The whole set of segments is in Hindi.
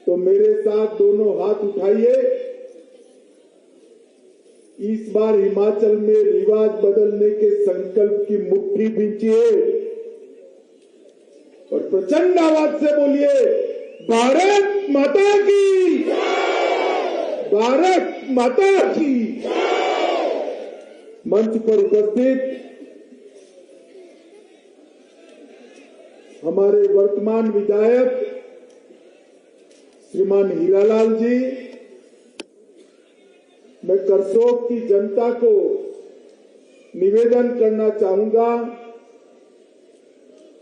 तो मेरे साथ दोनों हाथ उठाइए। इस बार हिमाचल में रिवाज बदलने के संकल्प की मुट्ठी बींचिए और प्रचंड आवाज से बोलिए, भारत माता की, भारत माता की। मंच पर उपस्थित हमारे वर्तमान विधायक श्रीमान हीरालाल जी, मैं करसोग की जनता को निवेदन करना चाहूंगा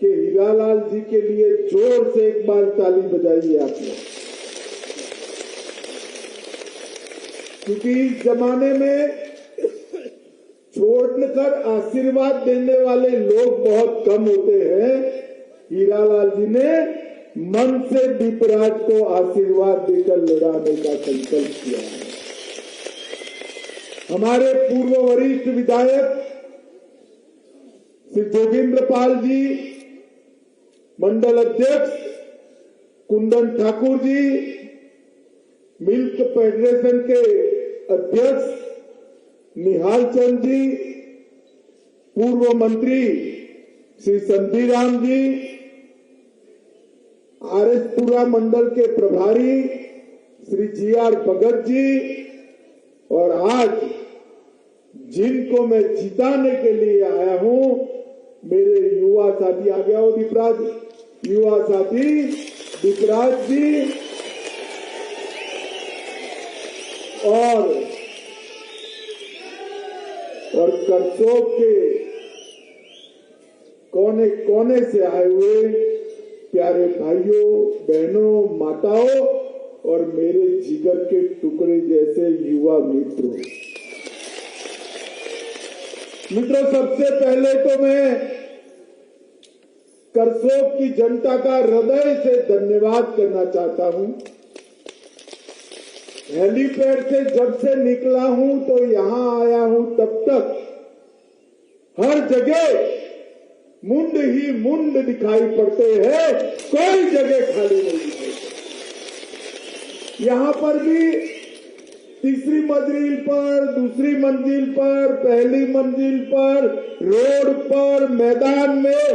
कि हीरालाल जी के लिए जोर से एक बार ताली बजाइए आप लोग, क्योंकि इस जमाने में छोड़कर आशीर्वाद देने वाले लोग बहुत कम होते हैं। हीरालाल जी ने मन से दीपराज को आशीर्वाद देकर लड़ाने का संकल्प किया है। हमारे पूर्व वरिष्ठ विधायक श्री जोगिंद्र पाल जी, मंडल अध्यक्ष कुंदन ठाकुर जी, मिल्क फेडरेशन के अध्यक्ष निहाल चंद जी, पूर्व मंत्री श्री संधीराम जी, आरएसपुरा मंडल के प्रभारी श्री जीआर भगत जी, और आज जिनको मैं जिताने के लिए आया हूं, मेरे युवा साथी, आ गया हो दीपराज, युवा साथी दीपराज जी और करसोग के कोने कोने से आए हुए प्यारे भाइयों, बहनों, माताओं और मेरे जिगर के टुकड़े जैसे युवा मित्रों, सबसे पहले तो मैं करसोग की जनता का हृदय से धन्यवाद करना चाहता हूं। हेलीपैड से जब से निकला हूं तो यहां आया हूं, तब तक हर जगह मुंड ही मुंड दिखाई पड़ते हैं, कोई जगह खाली नहीं दिखाई। यहां पर भी तीसरी मंजिल पर, दूसरी मंजिल पर, पहली मंजिल पर, रोड पर, मैदान में,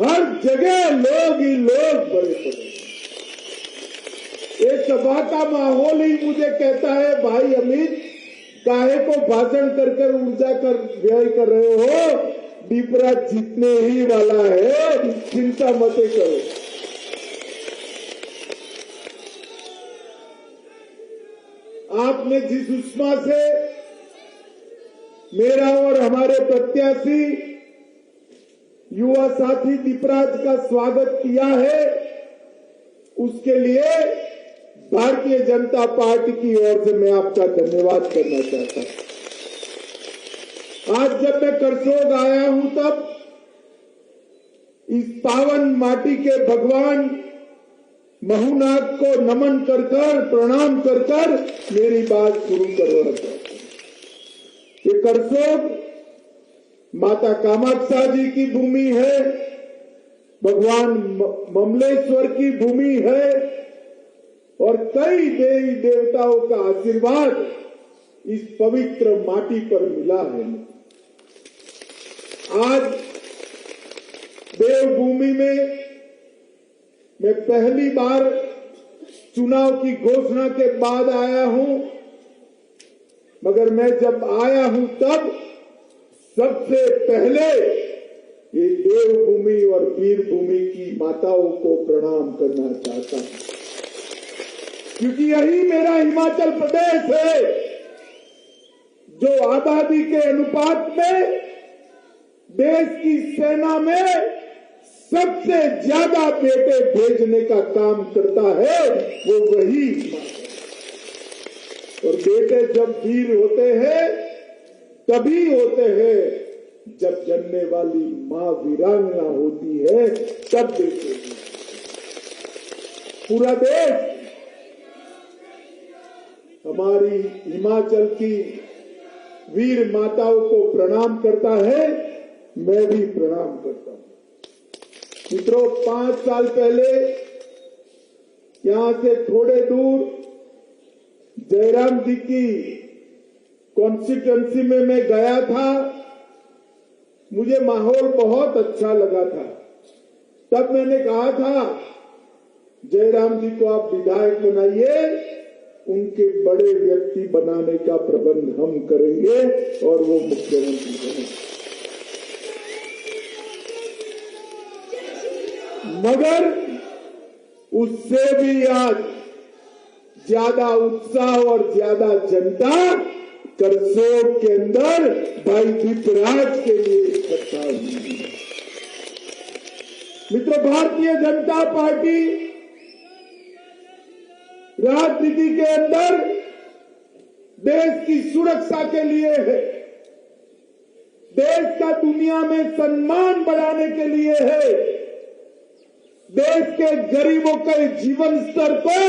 हर जगह लोग ही लोग भरे पड़े। एक सभा का माहौल ही मुझे कहता है, भाई अमित, काहे को भाषण कर ऊर्जा कर व्यय कर रहे हो, दीपराज जीतने ही वाला है, चिंता मत करो। आपने जिस उष्मा से मेरा और हमारे प्रत्याशी युवा साथी दीपराज का स्वागत किया है, उसके लिए भारतीय जनता पार्टी की ओर से मैं आपका धन्यवाद करना चाहता हूं। आज जब मैं करसोग आया हूं, तब इस पावन माटी के भगवान महुनाग को नमन कर प्रणाम कर मेरी बात शुरू करना चाहता हूं। ये करसोग माता कामाक्षा जी की भूमि है, भगवान ममलेश्वर की भूमि है और कई देवी देवताओं का आशीर्वाद इस पवित्र माटी पर मिला है। आज देवभूमि में मैं पहली बार चुनाव की घोषणा के बाद आया हूं, मगर मैं जब आया हूं तब सबसे पहले ये देवभूमि और वीरभूमि की माताओं को प्रणाम करना चाहता हूं, क्योंकि यही मेरा हिमाचल प्रदेश है जो आबादी के अनुपात में देश की सेना में सबसे ज्यादा बेटे भेजने का काम करता है, वो वही। और बेटे जब वीर होते हैं तभी होते हैं जब जन्मने वाली मां वीरांगना होती है, तब बेटे। पूरा देश हमारी हिमाचल की वीर माताओं को प्रणाम करता है, मैं भी प्रणाम करता हूं। मित्रों, 5 साल पहले यहां से थोड़े दूर जयराम जी की कॉन्स्टिट्यूएंसी में मैं गया था। मुझे माहौल बहुत अच्छा लगा था। तब मैंने कहा था जयराम जी को आप विधायक बनाइए, उनके बड़े व्यक्ति बनाने का प्रबंध हम करेंगे और वो मुख्यमंत्री बनेंगे। मगर उससे भी आज ज्यादा उत्साह और ज्यादा जनता करसोग के अंदर भाई दीपराज के लिए इकट्ठा हुई है। मित्रों, भारतीय जनता पार्टी राजनीति के अंदर देश की सुरक्षा के लिए है, देश का दुनिया में सम्मान बढ़ाने के लिए है, देश के गरीबों के जीवन स्तर को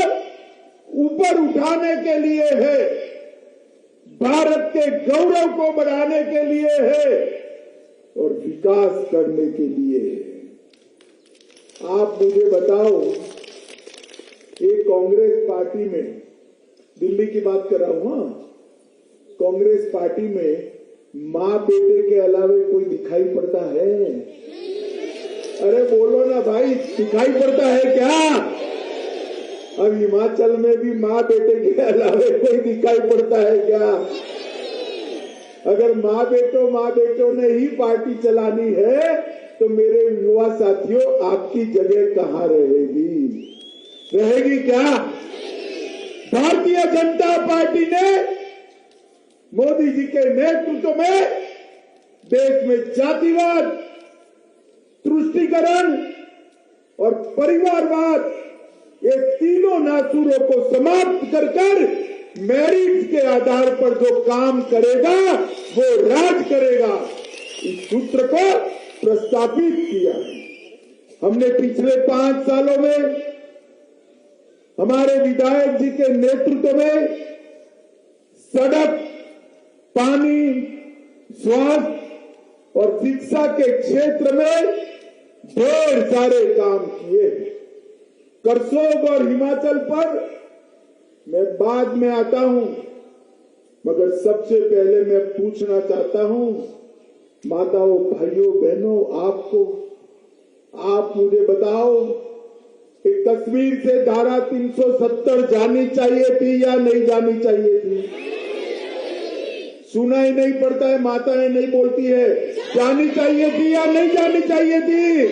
ऊपर उठाने के लिए है, भारत के गौरव को बढ़ाने के लिए है और विकास करने के लिए है। आप मुझे बताओ, एक कांग्रेस पार्टी में, दिल्ली की बात कर रहा हूं, कांग्रेस पार्टी में मां बेटे के अलावे कोई दिखाई पड़ता है? अरे बोलो ना भाई, दिखाई पड़ता है क्या? अब हिमाचल में भी मां बेटे के अलावे कोई दिखाई पड़ता है क्या? अगर मां बेटों ने ही पार्टी चलानी है तो मेरे युवा साथियों, आपकी जगह कहां रहेगी? रहेगी क्या? भारतीय जनता पार्टी ने मोदी जी के नेतृत्व में देश में जातिवाद, तुष्टीकरण और परिवारवाद, ये तीनों नासूरों को समाप्त कर मेरिट के आधार पर जो काम करेगा वो राज करेगा, इस सूत्र को प्रस्तावित किया। हमने पिछले 5 सालों में हमारे विधायक जी के नेतृत्व में सड़क, पानी, स्वास्थ्य और शिक्षा के क्षेत्र में ढेर सारे काम किए। करसोग और हिमाचल पर मैं बाद में आता हूं, मगर सबसे पहले मैं पूछना चाहता हूं, माताओं, भाइयों, बहनों, आप मुझे बताओ कि कश्मीर से धारा 370 जानी चाहिए थी या नहीं जानी चाहिए थी? सुना ही नहीं पड़ता है, माताएं नहीं बोलती है, जानी चाहिए थी या नहीं जानी चाहिए थी?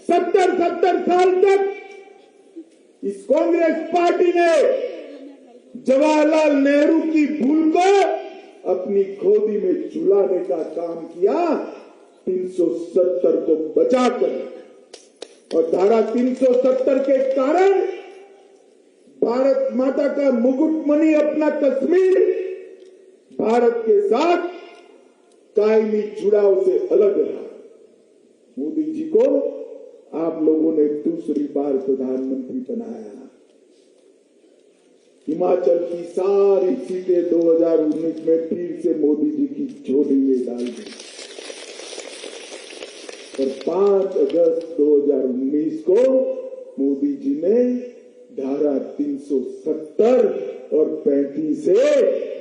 70 साल तक इस कांग्रेस पार्टी ने जवाहरलाल नेहरू की भूल को अपनी गोदी में झुलाने का काम किया, 370 को बचाकर। और धारा 370 के कारण भारत माता का मुकुटमणि अपना कश्मीर भारत के साथ कायमी जुड़ाव से अलग रहा। मोदी जी को आप लोगों ने दूसरी बार प्रधानमंत्री बनाया। हिमाचल की सारी सीटें 2019 में फिर से मोदी जी की झोली में डाल दी और 5 अगस्त 2019 को मोदी जी ने धारा 370 और 35 से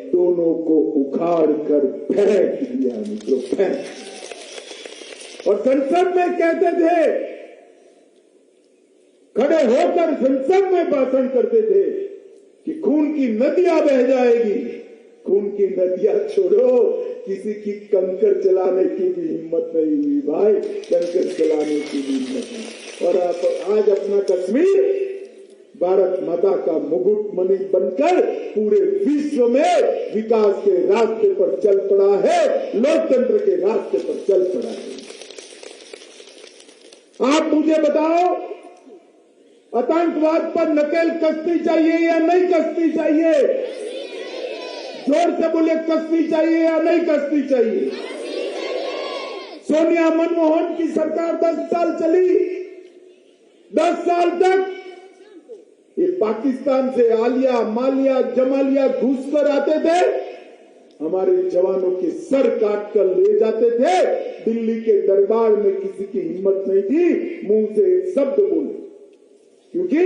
दोनों को उखाड़ कर फेंक दिया। मित्रों, फेंक। और संसद में कहते थे, खड़े होकर संसद में भाषण करते थे कि खून की नदियां बह जाएगी। खून की नदियां छोड़ो, किसी की कंकर चलाने की भी हिम्मत नहीं हुई भाई, कंकर चलाने की भी हिम्मत नहीं। और आज अपना कश्मीर भारत माता का मुकुटमणि बनकर पूरे विश्व में विकास के रास्ते पर चल पड़ा है, लोकतंत्र के रास्ते पर चल पड़ा है। आप मुझे बताओ, आतंकवाद पर नकेल कसनी चाहिए या नहीं कसनी चाहिए? जोर से बोले, कसनी चाहिए या नहीं कसनी चाहिए? सोनिया मनमोहन की सरकार 10 साल चली। 10 साल तक ये पाकिस्तान से आलिया, मालिया, जमालिया घुस कर आते थे, हमारे जवानों के सर काट कर ले जाते थे। दिल्ली के दरबार में किसी की हिम्मत नहीं थी मुंह से एक शब्द बोले। क्योंकि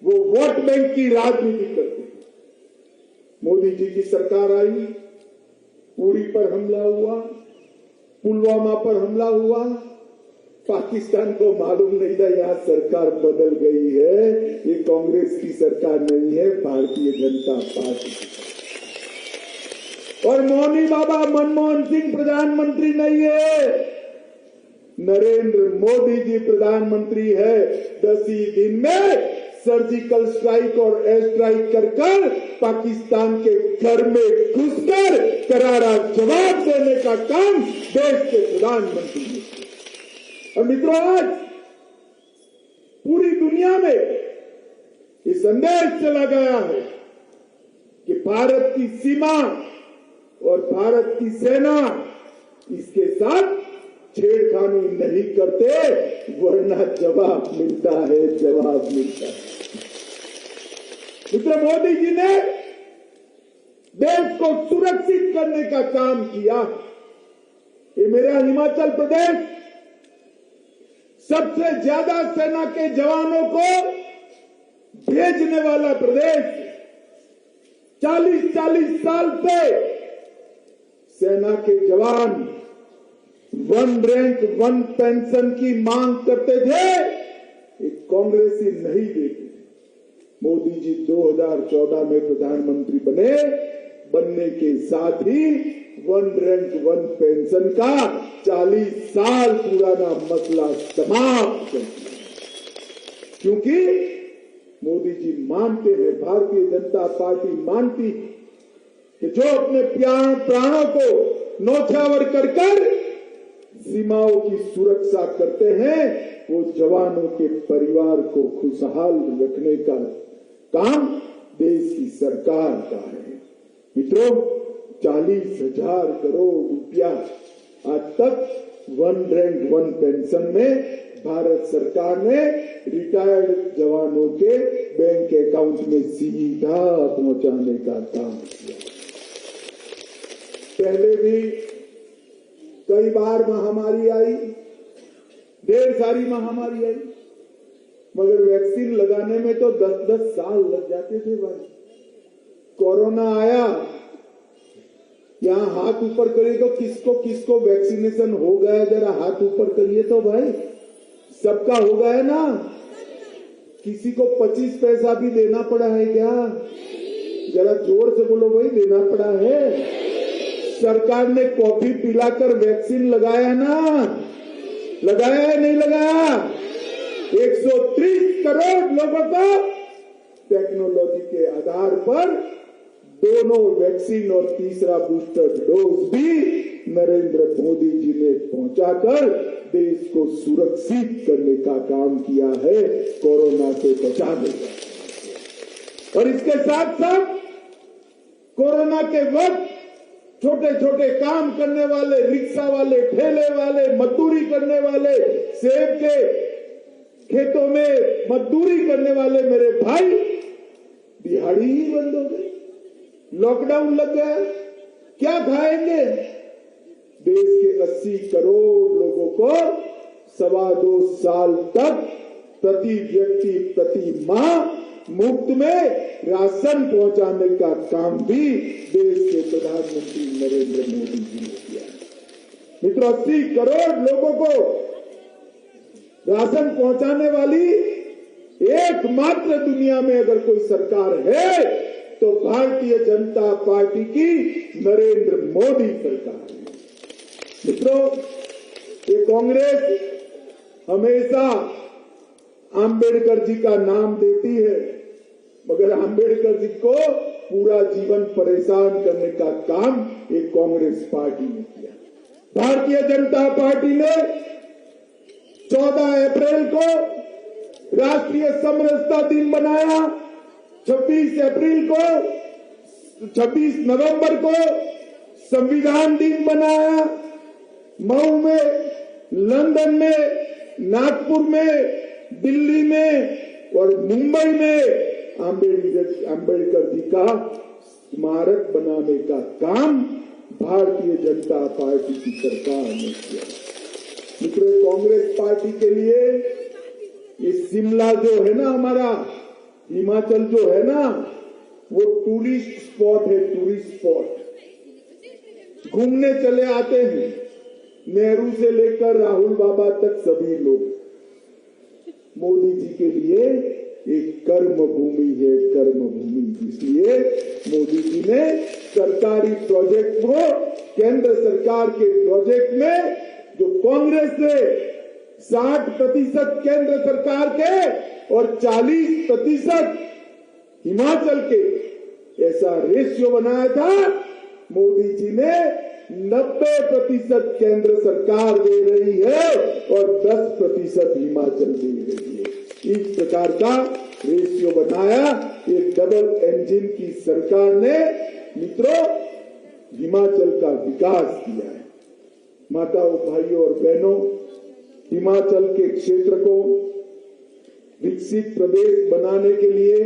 वो वोट बैंक की राजनीति करते हैं। मोदी जी की सरकार आई, उड़ी पर हमला हुआ, पुलवामा पर हमला हुआ, पाकिस्तान को मालूम नहीं था यहां सरकार बदल गई है, ये कांग्रेस की सरकार नहीं है, भारतीय जनता पार्टी की। और मौनी बाबा मनमोहन सिंह प्रधानमंत्री नहीं है, नरेंद्र मोदी जी प्रधानमंत्री है। 10 ही दिन में सर्जिकल स्ट्राइक और एयर स्ट्राइक कर पाकिस्तान के घर में घुसकर करारा जवाब देने का काम देश के प्रधानमंत्री ने किया। और मित्रों, आज पूरी दुनिया में ये संदेश चला गया है कि भारत की सीमा और भारत की सेना इसके साथ छेड़खानी नहीं करते, वरना जवाब मिलता है, जवाब मिलता है। मित्र, मोदी जी ने देश को सुरक्षित करने का काम किया। ये मेरा हिमाचल प्रदेश सबसे ज्यादा सेना के जवानों को भेजने वाला प्रदेश। 40-40 साल से सेना के जवान 1 रैंक 1 पेंशन की मांग करते थे, एक कांग्रेसी नहीं देते। मोदी जी 2014 में प्रधानमंत्री बनने के साथ ही 1 रैंक 1 पेंशन का 40 साल पुराना मसला समाप्त कर दिया। क्योंकि मोदी जी मानते हैं, भारतीय जनता पार्टी मानती है कि जो अपने प्राणों को न्यौछावर कर सीमाओं की सुरक्षा करते हैं, वो जवानों के परिवार को खुशहाल रखने का काम देश की सरकार का है। मित्रों, 40,000 करोड़ रुपया आज तक 1 रैंक 1 पेंशन में भारत सरकार ने रिटायर्ड जवानों के बैंक अकाउंट में सीधा पहुंचाने का काम किया। पहले भी कई बार महामारी आई, ढेर सारी महामारी आई, मगर वैक्सीन लगाने में तो 10-10 साल लग जाते थे भाई। कोरोना आया, यहां हाथ ऊपर करिए तो किसको वैक्सीनेशन हो गया, जरा हाथ ऊपर करिए तो भाई, सबका हो गया ना? किसी को 25 पैसा भी देना पड़ा है क्या? जरा जोर से बोलो भाई, देना पड़ा है? सरकार ने कॉफी पिलाकर वैक्सीन लगाया ना? लगाया है नहीं लगाया? 130 करोड़ लोगों को टेक्नोलॉजी के आधार पर दोनों वैक्सीन और तीसरा बूस्टर डोज भी नरेंद्र मोदी जी ने पहुंचाकर देश को सुरक्षित करने का काम किया है, कोरोना से बचाने का। और इसके साथ साथ कोरोना के वक्त छोटे छोटे काम करने वाले, रिक्शा वाले, ठेले वाले, मजदूरी करने वाले, सेब के खेतों में मजदूरी करने वाले मेरे भाई, दिहाड़ी ही बंद हो गई, लॉकडाउन लग गया, क्या खाएंगे? देश के 80 करोड़ लोगों को 2.25 साल तक प्रति व्यक्ति प्रति माह मुफ्त में राशन पहुंचाने का काम भी देश के प्रधानमंत्री नरेंद्र मोदी जी ने किया। मित्रों, 80 करोड़ लोगों को राशन पहुंचाने वाली एकमात्र दुनिया में अगर कोई सरकार है तो भारतीय जनता पार्टी की नरेंद्र मोदी सरकार है। मित्रों, ये कांग्रेस हमेशा आंबेडकर जी का नाम देती है, मगर आंबेडकर जी को पूरा जीवन परेशान करने का काम एक कांग्रेस पार्टी ने किया। भारतीय जनता पार्टी ने 14 अप्रैल को राष्ट्रीय समरसता दिन बनाया, 26 नवंबर को संविधान दिन बनाया, मऊ में, लंदन में, नागपुर में, दिल्ली में और मुंबई में आंबेडकर जी का स्मारक बनाने का काम भारतीय जनता पार्टी की सरकार ने किया। मित्रों, कांग्रेस पार्टी के लिए ये शिमला जो है ना, हमारा हिमाचल जो है ना, वो टूरिस्ट स्पॉट है, टूरिस्ट स्पॉट। घूमने चले आते हैं, नेहरू से लेकर राहुल बाबा तक सभी लोग। मोदी जी के लिए एक कर्म भूमि है, कर्म भूमि। इसलिए मोदी जी ने सरकारी प्रोजेक्ट को केंद्र सरकार के प्रोजेक्ट में, जो कांग्रेस ने 60% केंद्र सरकार के और 40% हिमाचल के, ऐसा रेशियो बनाया था। मोदी जी ने 90% केंद्र सरकार दे रही है और 10% हिमाचल दे रही है। इस प्रकार का रेशियो बनाया एक डबल इंजन की सरकार ने मित्रों हिमाचल का विकास किया है। माताओं, भाइयों और बहनों, हिमाचल के क्षेत्र को विकसित प्रदेश बनाने के लिए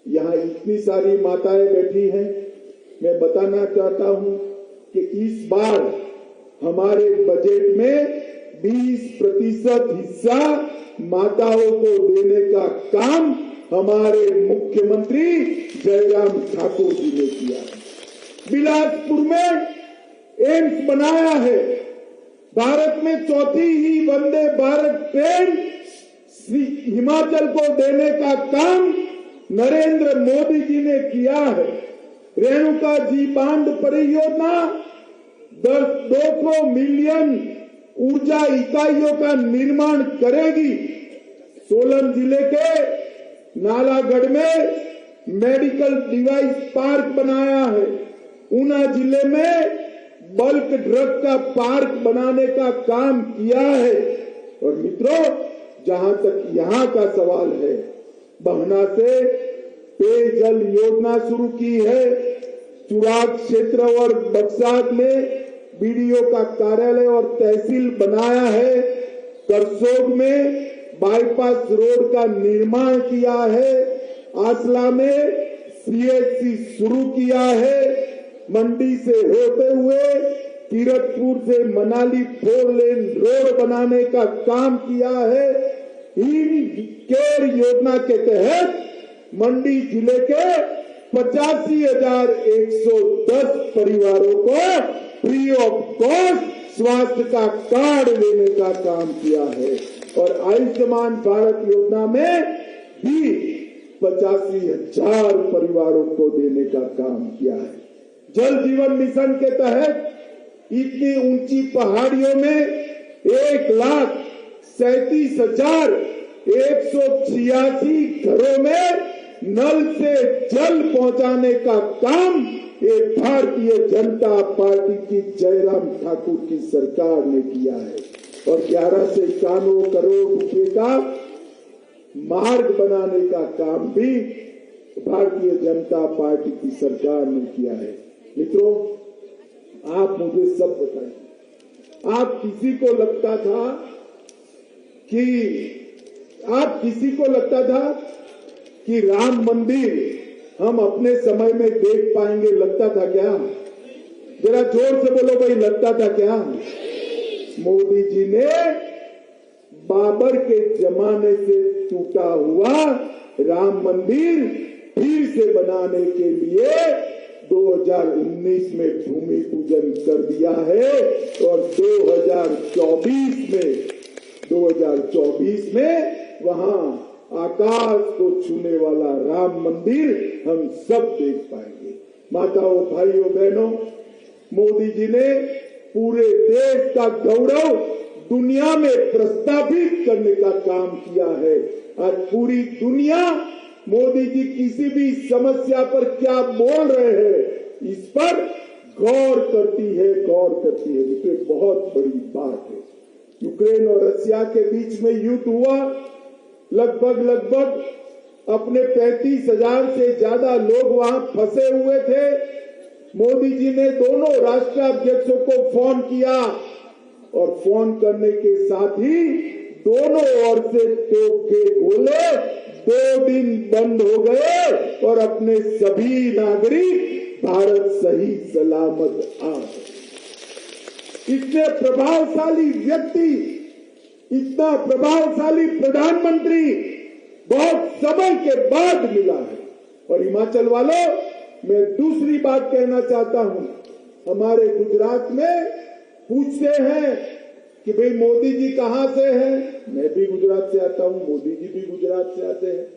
यहाँ इतनी सारी माताएं बैठी हैं। मैं बताना चाहता हूं कि इस बार हमारे बजट में 20% हिस्सा माताओं को देने का काम हमारे मुख्यमंत्री जयराम ठाकुर जी ने किया है। बिलासपुर में एम्स बनाया है। भारत में चौथी ही वंदे भारत ट्रेन हिमाचल को देने का काम नरेंद्र मोदी जी ने किया है। रेणुका जी बांध परियोजना 200 मिलियन ऊर्जा इकाइयों का निर्माण करेगी। सोलन जिले के नालागढ़ में मेडिकल डिवाइस पार्क बनाया है। ऊना जिले में बल्क ड्रग का पार्क बनाने का काम किया है। और मित्रों, जहां तक यहां का सवाल है, बहना से पेयजल योजना शुरू की है। चुराग क्षेत्र और बक्सार में बीडीओ का कार्यालय और तहसील बनाया है। करसोग में बाईपास रोड का निर्माण किया है। आसला में सीएचसी शुरू किया है। मंडी से होते हुए कीरतपुर से मनाली 4 लेन रोड बनाने का काम किया है। हिम केयर योजना के तहत मंडी जिले के 85,110 परिवारों को फ्री ऑफ कॉस्ट स्वास्थ्य का कार्ड देने का काम किया है। और आयुष्मान भारत योजना में भी 85,000 परिवारों को देने का काम किया है। जल जीवन मिशन के तहत इतनी ऊंची पहाड़ियों में 1,37,186 घरों में नल से जल पहुंचाने का काम एक भारतीय जनता पार्टी की जयराम ठाकुर की सरकार ने किया है। और 11 से 91 करोड़ रुपए का मार्ग बनाने का काम भी भारतीय जनता पार्टी की सरकार ने किया है। मित्रों, आप मुझे सब बताइए, आप किसी को लगता था कि राम मंदिर हम अपने समय में देख पाएंगे? लगता था क्या? जरा जोर से बोलो भाई, लगता था क्या? मोदी जी ने बाबर के जमाने से टूटा हुआ राम मंदिर फिर से बनाने के लिए 2019 में भूमि पूजन कर दिया है। और 2024 में वहां आकाश को छूने वाला राम मंदिर हम सब देख पाएंगे। माताओं, भाइयों, बहनों, मोदी जी ने पूरे देश का गौरव दुनिया में प्रस्तावित करने का काम किया है। आज पूरी दुनिया मोदी जी किसी भी समस्या पर क्या बोल रहे हैं, इस पर गौर करती है। ये बहुत बड़ी बात है। यूक्रेन और रशिया के बीच में युद्ध हुआ। लगभग अपने 35,000 से ज्यादा लोग वहां फंसे हुए थे। मोदी जी ने दोनों राष्ट्राध्यक्षों को फोन किया और फोन करने के साथ ही दोनों ओर से तोप के गोले 2 दिन बंद हो गए और अपने सभी नागरिक भारत सही सलामत आ गए। इतने प्रभावशाली व्यक्ति इतना प्रभावशाली प्रधानमंत्री बहुत समय के बाद मिला है। और हिमाचल वालों, मैं दूसरी बात कहना चाहता हूं। हमारे गुजरात में पूछते हैं कि भाई मोदी जी कहां से हैं? मैं भी गुजरात से आता हूं, मोदी जी भी गुजरात से आते हैं।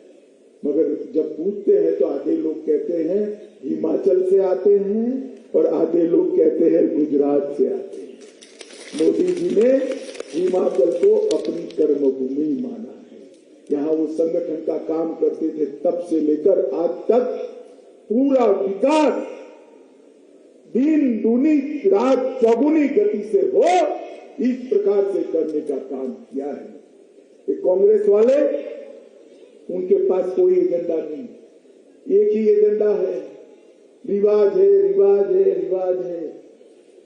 मगर जब पूछते हैं तो आधे लोग कहते हैं हिमाचल से आते हैं और आधे लोग कहते हैं गुजरात से आते हैं। मोदी जी ने हिमाचल को अपनी कर्मभूमि माना है। यहाँ वो संगठन का काम करते थे, तब से लेकर आज तक पूरा विकास दिन दूनी रात चौगुनी गति से हो, इस प्रकार से करने का काम किया है। ये कांग्रेस वाले, उनके पास कोई एजेंडा नहीं, एक ही एजेंडा है, रिवाज है, रिवाज है, रिवाज है।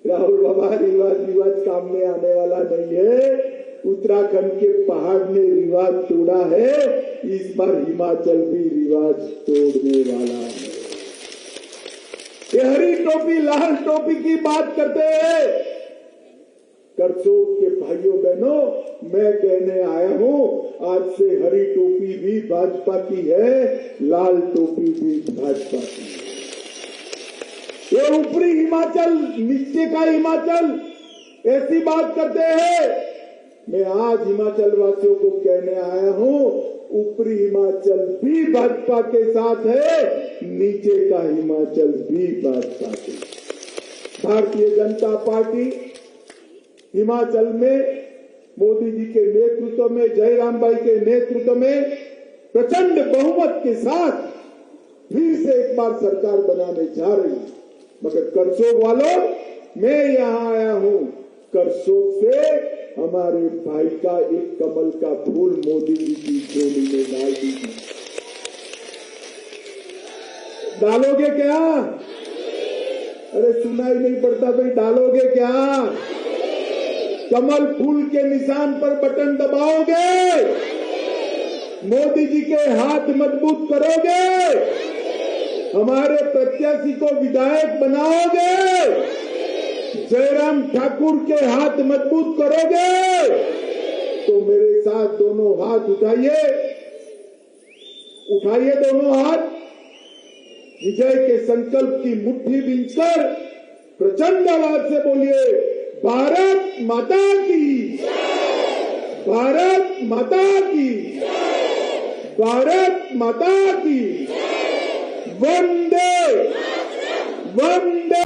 राहुल बाबा, रिवाज काम में आने वाला नहीं है। उत्तराखंड के पहाड़ ने रिवाज तोड़ा है, इस बार हिमाचल भी रिवाज तोड़ने वाला है। ये हरी टोपी लाल टोपी की बात करते हैं। करसोग के भाइयों बहनों, मैं कहने आया हूं, आज से हरी टोपी भी भाजपा की है, लाल टोपी भी भाजपा की है। ये ऊपरी हिमाचल, नीचे का हिमाचल, ऐसी बात करते हैं। मैं आज हिमाचल वासियों को कहने आया हूं, ऊपरी हिमाचल भी भाजपा के साथ है, नीचे का हिमाचल भी भाजपा के। भारतीय जनता पार्टी हिमाचल में मोदी जी के नेतृत्व में, जयराम भाई के नेतृत्व में प्रचंड बहुमत के साथ फिर से एक बार सरकार बनाने जा रही है। मगर करसोग वालों, मैं यहां आया हूं, करसोग से हमारे भाई का एक कमल का फूल मोदी जी की झोली में डाल दीजिए। डालोगे क्या? अरे सुनाई नहीं पड़ता भाई, डालोगे क्या? कमल फूल के निशान पर बटन दबाओगे? मोदी जी के हाथ मजबूत करोगे? हमारे प्रत्याशी को विधायक बनाओगे? जयराम ठाकुर के हाथ मजबूत करोगे? तो मेरे साथ दोनों हाथ उठाइए, उठाइए दोनों हाथ, विजय के संकल्प की मुट्ठी बींचकर प्रचंड आवाज से बोलिए, भारत माता की, भारत माता की, भारत माता की, वंदे वंदे।